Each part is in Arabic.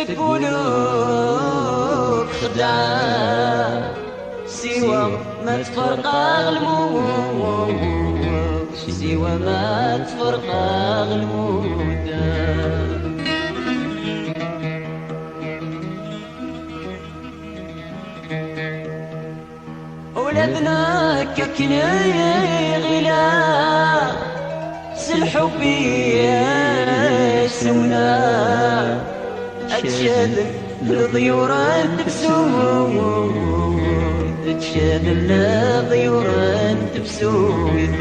القلوب خدعة سوى ما تفرق الموت، سوى ما تفرق الموت. ولدنا ككني غلا سالحب يسونا أتشاد الضيور تبسود، أتشاد الضيور تبسود.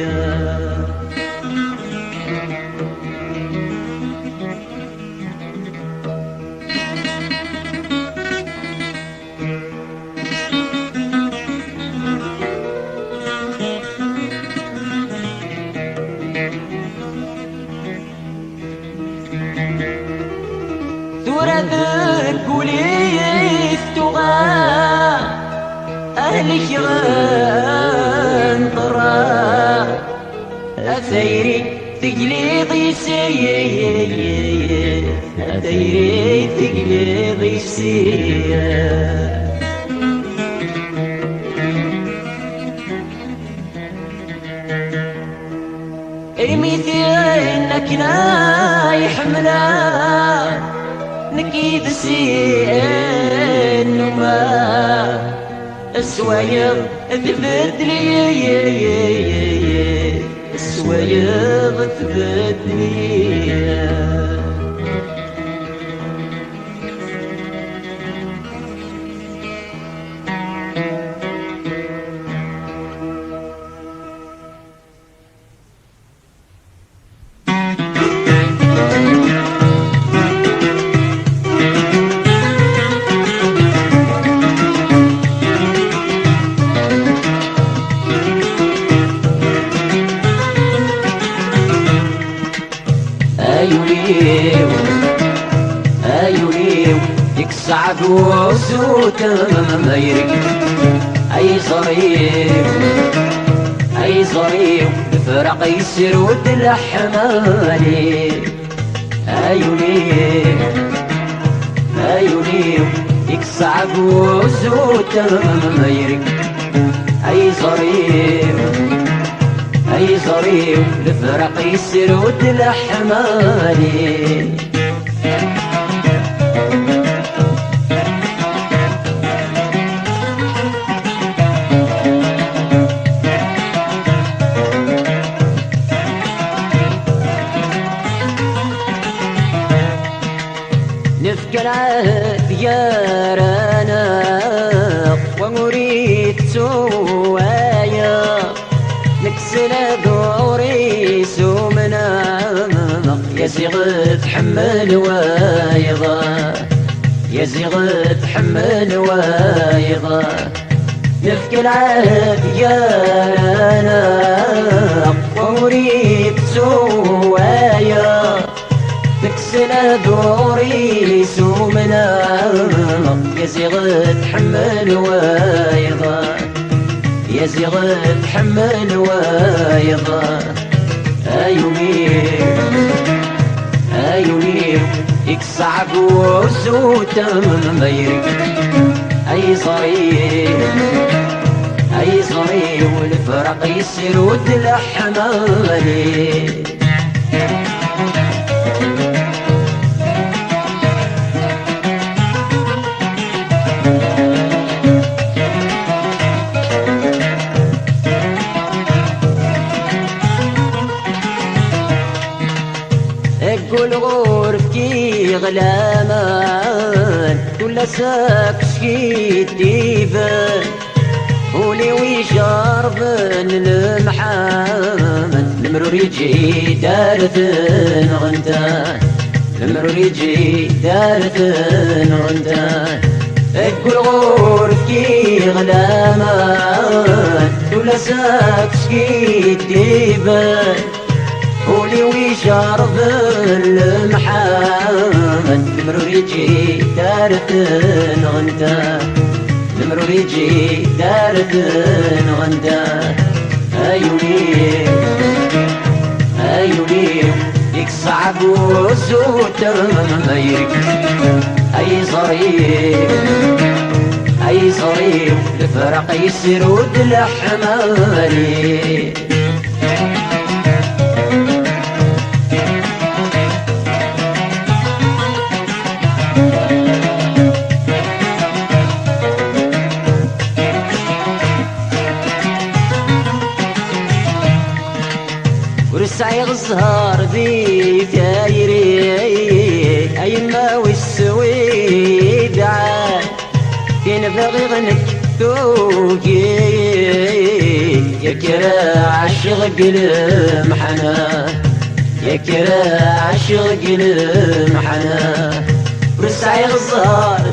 ذاك وليث تغى أهلك غنطرى أثيري تقليض يسير، أثيري تقليض يسير. الميثين كنايح حملا نكيد سين وما السوايب تبدلي، السوايب تبدلي. أيوليو ديك الصعب وسوت ما يرك أي صريف أي صريف الفرق يسير ود الحمالي. أيوليو ديك الصعب وسوت ما يرك أي صريف أي صريف الفرق يسير ود الحمالي. نفك العهد يا رانا ومريد سوايا نكسل دوري سومنا يا زغ تحمل وايضا، يا زغ تحمل وايضا. نفك العهد يا رانا ومريد سوايا نكسل دوري سومنا يا زغ تحمل وايضا، يا زغ تحمل وايضا. أيوليو ديك الصعب وسوت ما يرك أي صريف والفرق يسير ود الحمالي. قول غرفتي غلامان ولا ساكس كي ديفان قولي ويشاربن المحامد المرور يجي دارتن غنتان، المرور يجي دارتن غنتان. قول غرفتي غلامان ولا ساكس كي ديفان قولي ويشارب المحامد المرور يجي دارتن غنتا، المرور يجي دارتن غنتا. أيوليو ديك صعب وسوت ما يرك أي صريف أي صريف الفرق يسرود الحمالي. ورسعي الزهر ذي تايري أيما والسويد عاد فين بغي غنك توكي يا كرا عشق المحنا يا كرا عشق المحنا. ورسعي الزهر